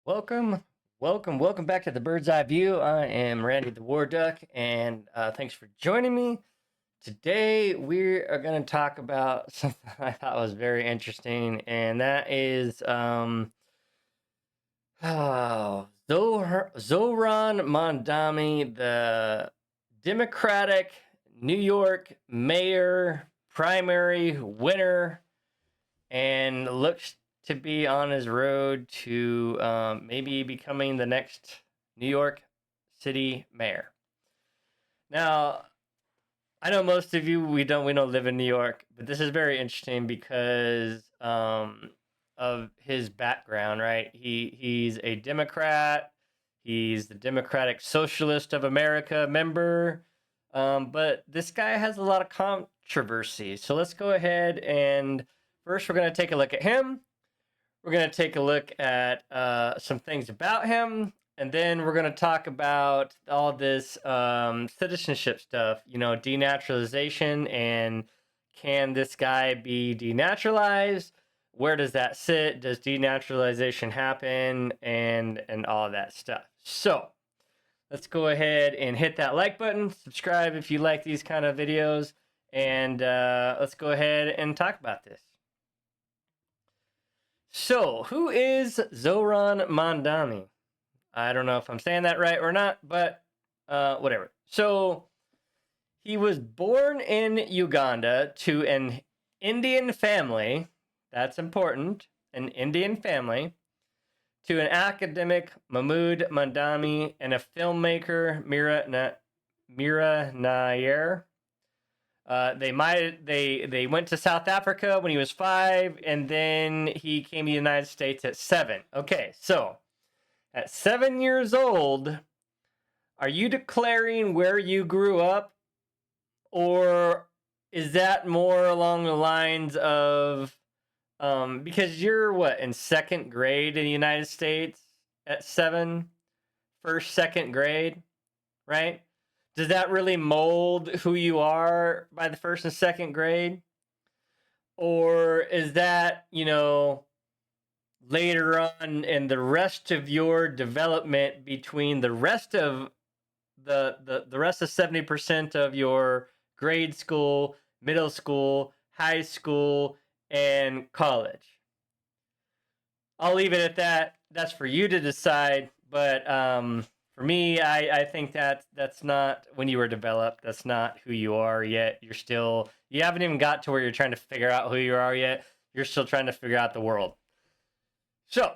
Welcome back to the Bird's Eye View. I am Randy the War Duck, and thanks for joining me. Today, we are going to talk about something I thought was very interesting, and that is Zohran Mamdani, the Democratic New York mayor primary winner, and looks to be on his road to maybe becoming the next New York City mayor. Now, I know most of you we don't live in New York, but this is very interesting because of his background. Right, he's a Democrat. He's the Democratic Socialist of America member. But this guy has a lot of controversy. So let's go ahead and first we're going to take a look at him. We're going to take a look at some things about him. And then we're going to talk about all this citizenship stuff, denaturalization, and can this guy be denaturalized? Where does that sit? Does denaturalization happen? And all that stuff. So let's go ahead and hit that like button. Subscribe if you like these kind of videos. And let's go ahead and talk about this. So, who is Zohran Mamdani? I don't know if I'm saying that right or not, but whatever. So, he was born in Uganda to an Indian family. That's important. An Indian family. To an academic, Mahmoud Mamdani, and a filmmaker, Mira Nair. They went to South Africa when he was 5, and then he came to the United States at 7. Okay, so at 7 years old, are you declaring where you grew up, or is that more along the lines of because you're in second grade in the United States at 7, first, second grade, right? Does that really mold who you are by the first and second grade? Or is that, later on in the rest of your development between the rest of the rest of 70% of your grade school, middle school, high school, and college? I'll leave it at that. That's for you to decide. But for me, I think that's not when you were developed. That's not who you are yet. You haven't even got to where you're trying to figure out who you are yet. You're still trying to figure out the world. So,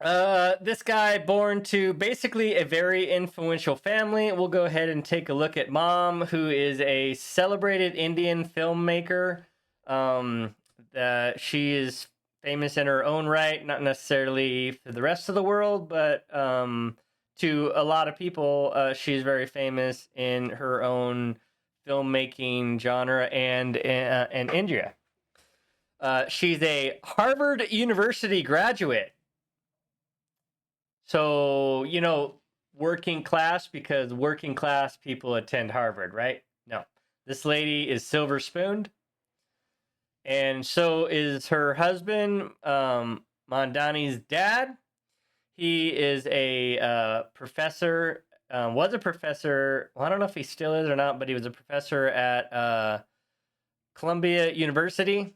this guy born to basically a very influential family. We'll go ahead and take a look at mom, who is a celebrated Indian filmmaker. She is famous in her own right, not necessarily for the rest of the world, but to a lot of people, she's very famous in her own filmmaking genre and in India. She's a Harvard University graduate. So, working class, because working class people attend Harvard, right? No. This lady is silver spooned. And so is her husband, Mamdani's dad. He is a professor, was a professor. Well, I don't know if he still is or not, but he was a professor at Columbia University.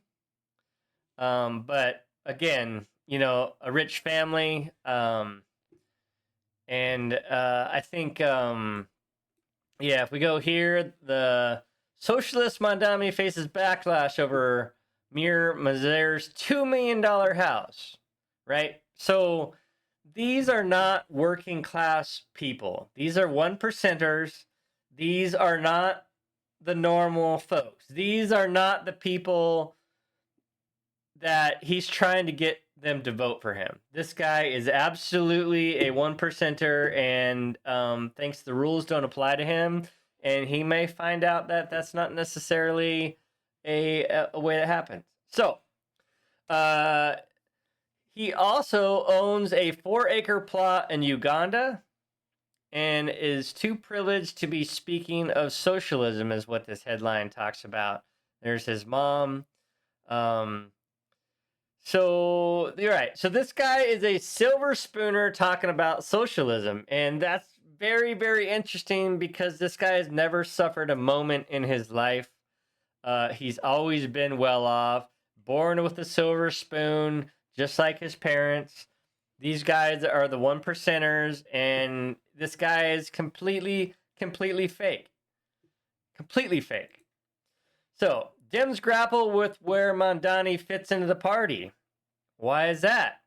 But again, a rich family. And I think, if we go here, the socialist Mamdani faces backlash over Mir Mazer's $2 million house, right? So these are not working class people. These are one percenters. These are not the normal folks. These are not the people that he's trying to get them to vote for him. This guy is absolutely a one percenter and thinks the rules don't apply to him. And he may find out that that's not necessarily a way that happens. So, he also owns a 4-acre plot in Uganda and is too privileged to be speaking of socialism, is what this headline talks about. There's his mom. So you're right. So this guy is a silver spooner talking about socialism, and that's very, very interesting because this guy has never suffered a moment in his life. He's always been well off, born with a silver spoon, just like his parents. These guys are the 1%ers, and this guy is completely fake. Completely fake. So, Dems grapple with where Mamdani fits into the party. Why is that?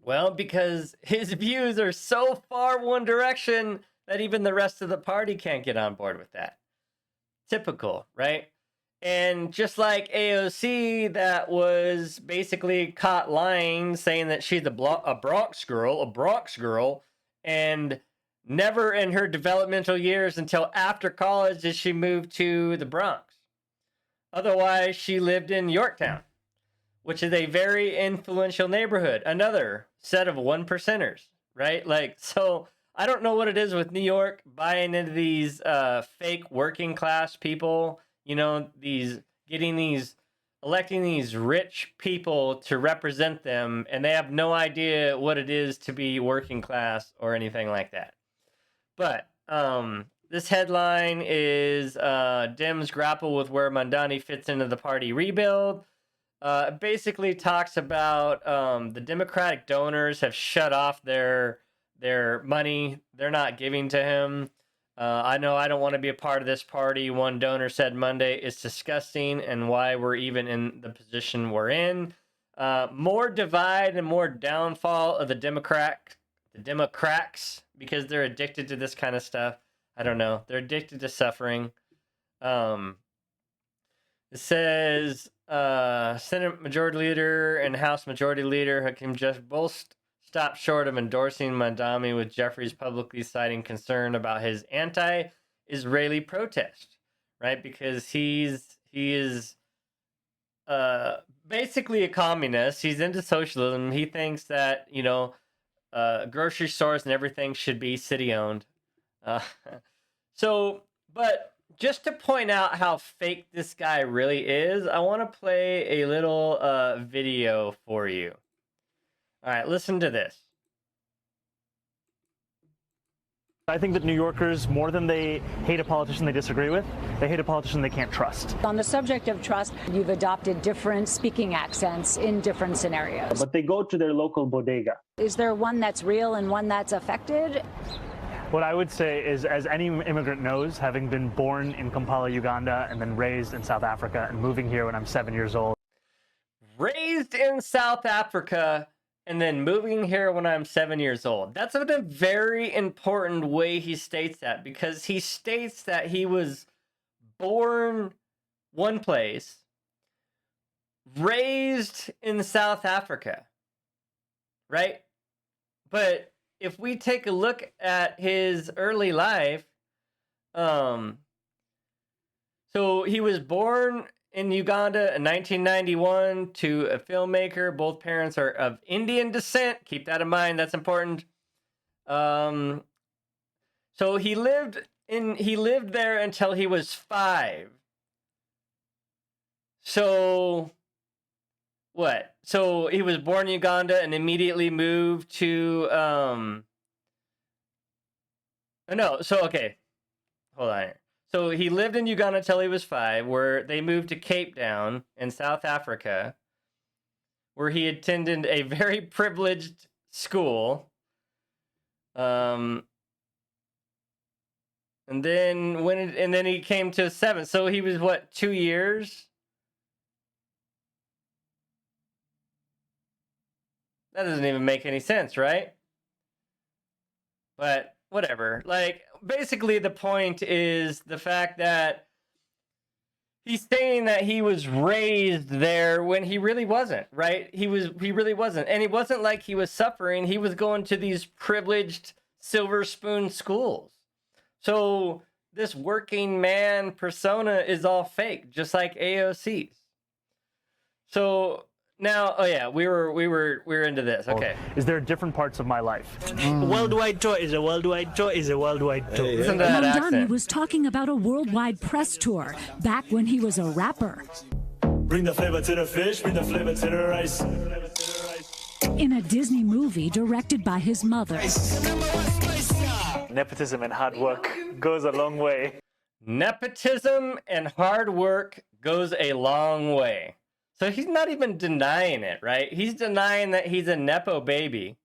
Well, because his views are so far one direction that even the rest of the party can't get on board with that. Typical, right? And just like AOC, that was basically caught lying, saying that she's a Bronx girl, and never in her developmental years until after college did she move to the Bronx. Otherwise, she lived in Yorktown, which is a very influential neighborhood. Another set of 1%ers, right? Like, so I don't know what it is with New York buying into these fake working class people, you know, electing these rich people to represent them, and they have no idea what it is to be working class or anything like that. But this headline is Dems grapple with where Mamdani fits into the party rebuild. It basically talks about the Democratic donors have shut off their money. They're not giving to him. I know I don't want to be a part of this party. One donor said Monday, it's disgusting and why we're even in the position we're in. More divide and more downfall of the Democrats because they're addicted to this kind of stuff. I don't know. They're addicted to suffering. It says Senate Majority Leader and House Majority Leader Hakeem Jeffries both stopped short of endorsing Mamdani, with Jeffries publicly citing concern about his anti-Israeli protest, right? Because he is basically a communist. He's into socialism. He thinks that, you know, grocery stores and everything should be city-owned. But just to point out how fake this guy really is, I want to play a little video for you. All right, listen to this. I think that New Yorkers, more than they hate a politician they disagree with, they hate a politician they can't trust. On the subject of trust, you've adopted different speaking accents in different scenarios. But they go to their local bodega. Is there one that's real and one that's affected? What I would say is, as any immigrant knows, having been born in Kampala, Uganda, and then raised in South Africa and moving here when I'm 7 years old. Raised in South Africa and then moving here when I'm 7 years old. That's a very important way he states that, because he states that he was born one place, raised in South Africa, right? But if we take a look at his early life, so he was born in Uganda in 1991 to a filmmaker. Both parents are of Indian descent. Keep that in mind. That's important. So he lived there until he was 5. So what? So he was born in Uganda and immediately moved to okay. Hold on here. So he lived in Uganda until he was 5, where they moved to Cape Town in South Africa, where he attended a very privileged school. And then he came to 7. So he was what, 2 years? That doesn't even make any sense, right? But whatever. Like, basically the point is the fact that he's saying that he was raised there when he really wasn't, right? He really wasn't. And it wasn't like he was suffering. He was going to these privileged silver spoon schools. So this working man persona is all fake, just like AOC's. So now, oh yeah, we were into this. Okay. Is there different parts of my life? Worldwide tour is a worldwide tour is a worldwide tour. Listen to that Mamdani accent. was talking about a worldwide press tour back when he was a rapper. Bring the flavor to the fish, bring the flavor to the rice. In a Disney movie directed by his mother. Nepotism and hard work goes a long way. Nepotism and hard work goes a long way. So he's not even denying it, right? He's denying that he's a Nepo baby.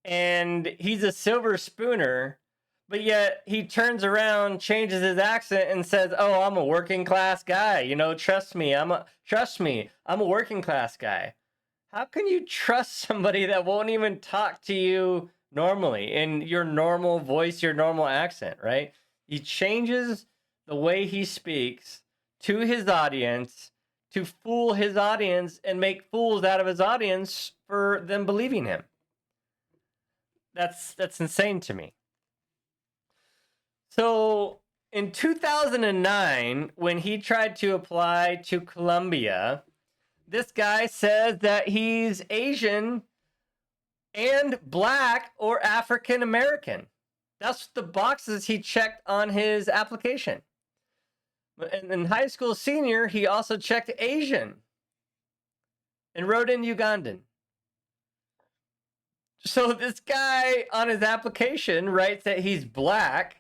And he's a silver spooner, but yet he turns around, changes his accent, and says, "Oh, I'm a working class guy. You know, trust me. I'm a working class guy." How can you trust somebody that won't even talk to you normally in your normal voice, your normal accent, right? He changes the way he speaks to his audience to fool his audience and make fools out of his audience for them believing him. That's insane to me. So in 2009, when he tried to apply to Colombia, this guy says that he's Asian and Black or African American. That's the boxes he checked on his application. And in high school senior, he also checked Asian and wrote in Ugandan. So this guy on his application writes that he's Black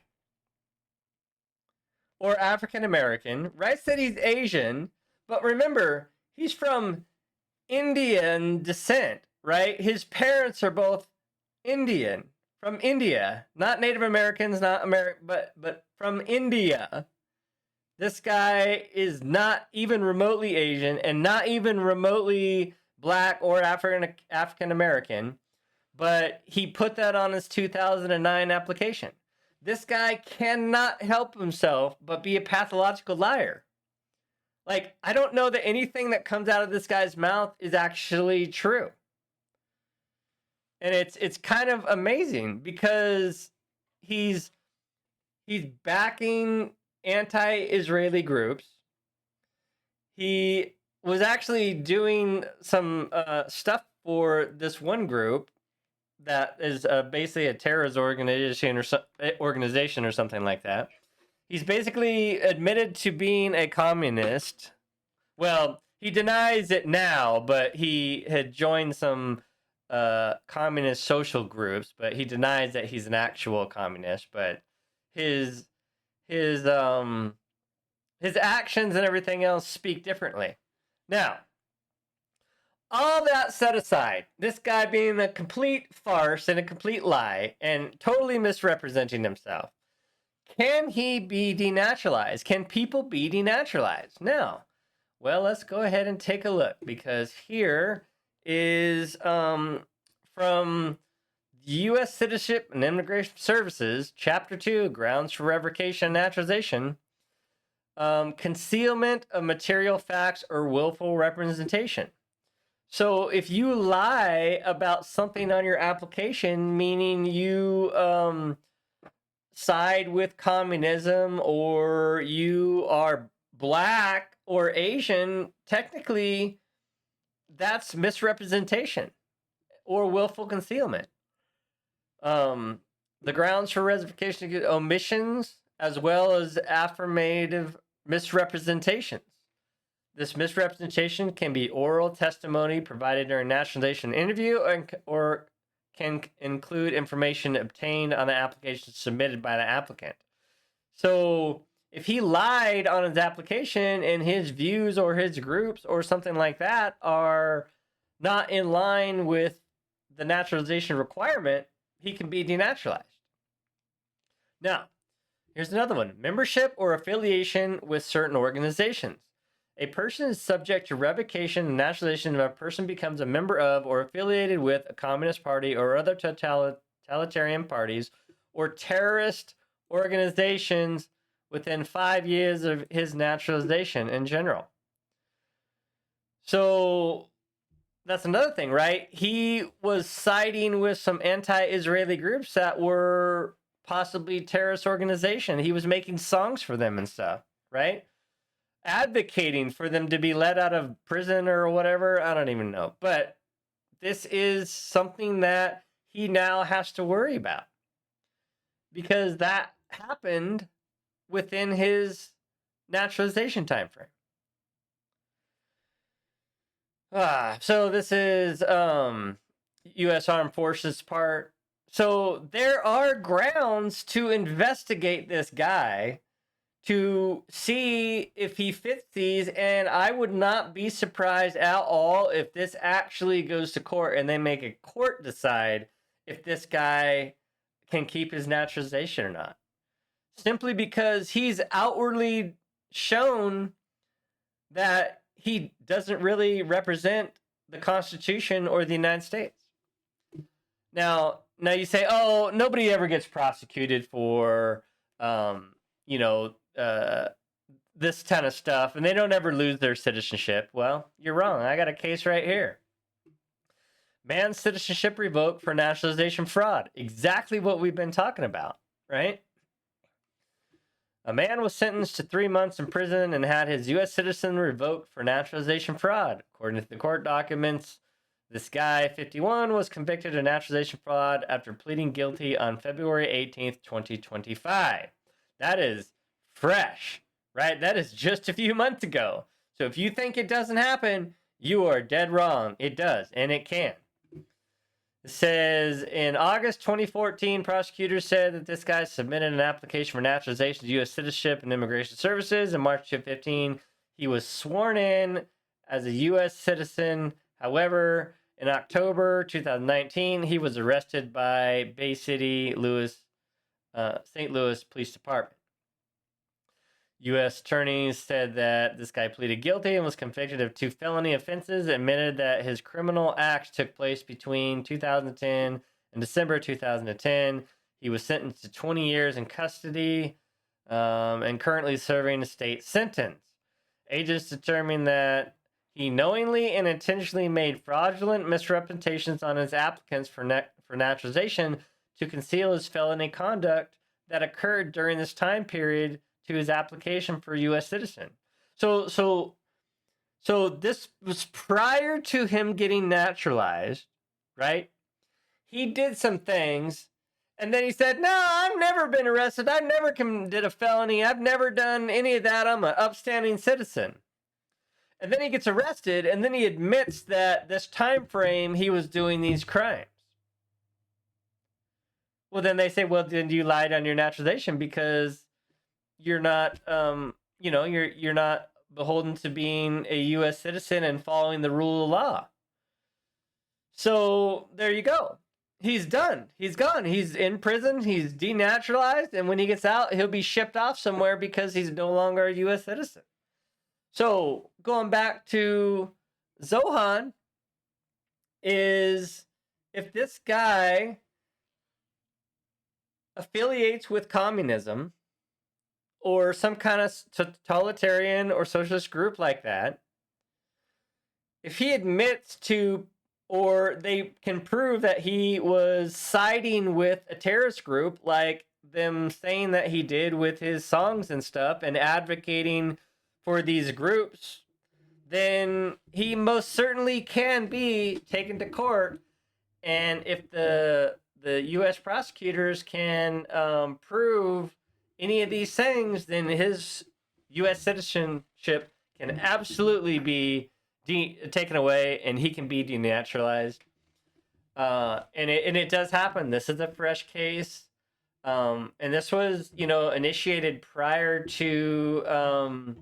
or African American, writes that he's Asian, but remember, he's from Indian descent, right? His parents are both Indian, from India, not Native Americans, not American, but from India. This guy is not even remotely Asian and not even remotely Black or African American. But he put that on his 2009 application. This guy cannot help himself but be a pathological liar. Like, I don't know that anything that comes out of this guy's mouth is actually true. And it's kind of amazing because he's backing anti-Israeli groups. He was actually doing some stuff for this one group that is basically a terrorist organization or something like that. He's basically admitted to being a communist. Well, he denies it now, but he had joined some communist social groups, but he denies that he's an actual communist. But his actions and everything else speak differently. Now, all that set aside, this guy being a complete farce and a complete lie and totally misrepresenting himself, can he be denaturalized? Can people be denaturalized? Now, well, let's go ahead and take a look, because here is from US Citizenship and Immigration Services, Chapter 2, Grounds for Revocation and Naturalization, concealment of material facts or willful representation. So if you lie about something on your application, meaning you side with communism or you are Black or Asian, technically that's misrepresentation or willful concealment. The grounds for revocation include omissions as well as affirmative misrepresentations. This misrepresentation can be oral testimony provided during a naturalization interview or can include information obtained on the application submitted by the applicant. So if he lied on his application and his views or his groups or something like that are not in line with the naturalization requirement, he can be denaturalized. Now, here's another one. Membership or affiliation with certain organizations. A person is subject to revocation and naturalization if a person becomes a member of or affiliated with a communist party or other totalitarian parties or terrorist organizations within 5 years of his naturalization in general. So that's another thing, right? He was siding with some anti-Israeli groups that were possibly terrorist organization. He was making songs for them and stuff, right? Advocating for them to be let out of prison or whatever. I don't even know. But this is something that he now has to worry about, because that happened within his naturalization time frame. So this is U.S. Armed Forces part. So there are grounds to investigate this guy to see if he fits these, and I would not be surprised at all if this actually goes to court and they make a court decide if this guy can keep his naturalization or not. Simply because he's outwardly shown that he doesn't really represent the Constitution or the United States. Now you say, oh, nobody ever gets prosecuted for, this kind of stuff, and they don't ever lose their citizenship. Well, you're wrong. I got a case right here. Man's citizenship revoked for naturalization fraud. Exactly what we've been talking about, right? A man was sentenced to 3 months in prison and had his U.S. citizen revoked for naturalization fraud. According to the court documents, this guy, 51, was convicted of naturalization fraud after pleading guilty on February 18th, 2025. That is fresh, right? That is just a few months ago. So if you think it doesn't happen, you are dead wrong. It does, and it can. It says, in August 2014, prosecutors said that this guy submitted an application for naturalization to U.S. Citizenship and Immigration Services. In March 2015, he was sworn in as a U.S. citizen. However, in October 2019, he was arrested by Bay City, St. Louis Police Department. U.S. attorneys said that this guy pleaded guilty and was convicted of 2 felony offenses, admitted that his criminal acts took place between 2010 and December 2010. He was sentenced to 20 years in custody and currently serving a state sentence. Agents determined that he knowingly and intentionally made fraudulent misrepresentations on his applicants for naturalization to conceal his felony conduct that occurred during this time period to his application for U.S. citizen. So this was prior to him getting naturalized, right? He did some things, and then he said, no, I've never been arrested. I've never committed a felony. I've never done any of that. I'm an upstanding citizen. And then he gets arrested, and then he admits that this time frame he was doing these crimes. Well, then they say, well, then you lied on your naturalization because you're not, you're not beholden to being a U.S. citizen and following the rule of law. So there you go. He's done. He's gone. He's in prison. He's denaturalized. And when he gets out, he'll be shipped off somewhere because he's no longer a U.S. citizen. So going back to Zohran is if this guy affiliates with communism or some kind of totalitarian or socialist group like that, if he admits to, or they can prove that he was siding with a terrorist group, like them saying that he did with his songs and stuff and advocating for these groups, then he most certainly can be taken to court. And if the U.S. prosecutors can prove any of these things, then his U.S. citizenship can absolutely be taken away, and he can be denaturalized. And it does happen. This is a fresh case, and this was initiated prior to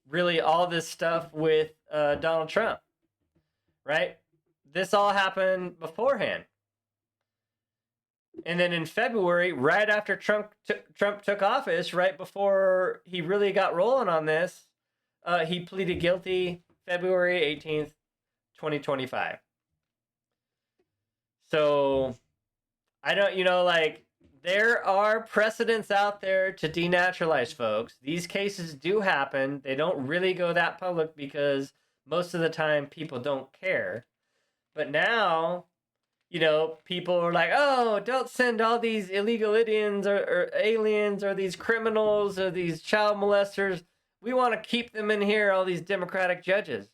really all this stuff with Donald Trump, right? This all happened beforehand. And then in February, right after Trump took office, right before he really got rolling on this, he pleaded guilty February 18th, 2025. So I don't, there are precedents out there to denaturalize folks. These cases do happen. They don't really go that public because most of the time people don't care. But now, people are like, oh, don't send all these illegal Indians or aliens or these criminals or these child molesters. We want to keep them in here, all these Democratic judges.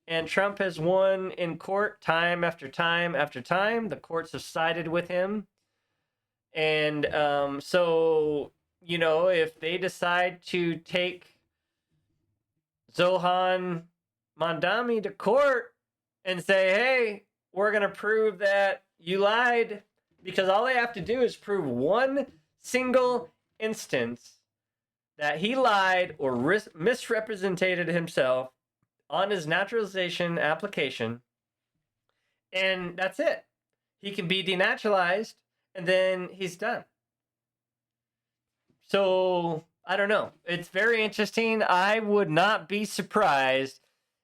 And Trump has won in court time after time after time. The courts have sided with him. And so, if they decide to take Zohran Mamdani to court, and say, hey, we're going to prove that you lied, because all they have to do is prove one single instance that he lied or misrepresented himself on his naturalization application, and that's it. He can be denaturalized, and then he's done. So, I don't know. It's very interesting. I would not be surprised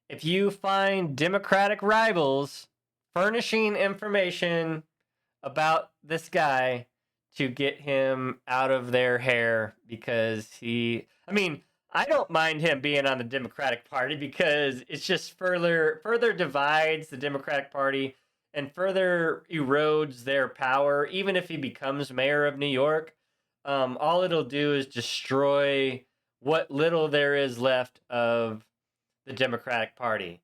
if you find Democratic rivals furnishing information about this guy to get him out of their hair, because I don't mind him being on the Democratic Party, because it's just further divides the Democratic Party and further erodes their power. Even if he becomes mayor of New York, all it'll do is destroy what little there is left of the Democratic Party.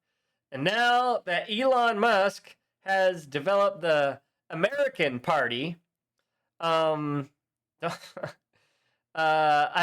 And now that Elon Musk has developed the American Party, I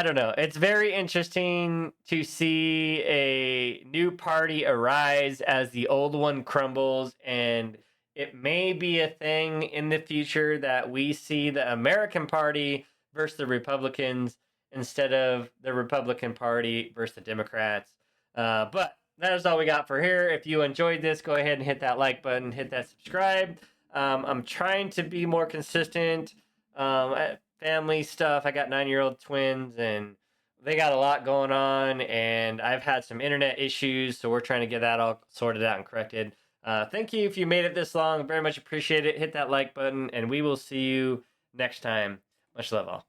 don't know. It's very interesting to see a new party arise as the old one crumbles, and it may be a thing in the future that we see the American Party versus the Republicans instead of the Republican Party versus the Democrats. But that is all we got for here. If you enjoyed this, go ahead and hit that like button, hit that subscribe. I'm trying to be more consistent. Family stuff. I got 9-year-old twins, and they got a lot going on, and I've had some internet issues, so we're trying to get that all sorted out and corrected. Thank you if you made it this long. Very much appreciate it. Hit that like button, and we will see you next time. Much love all.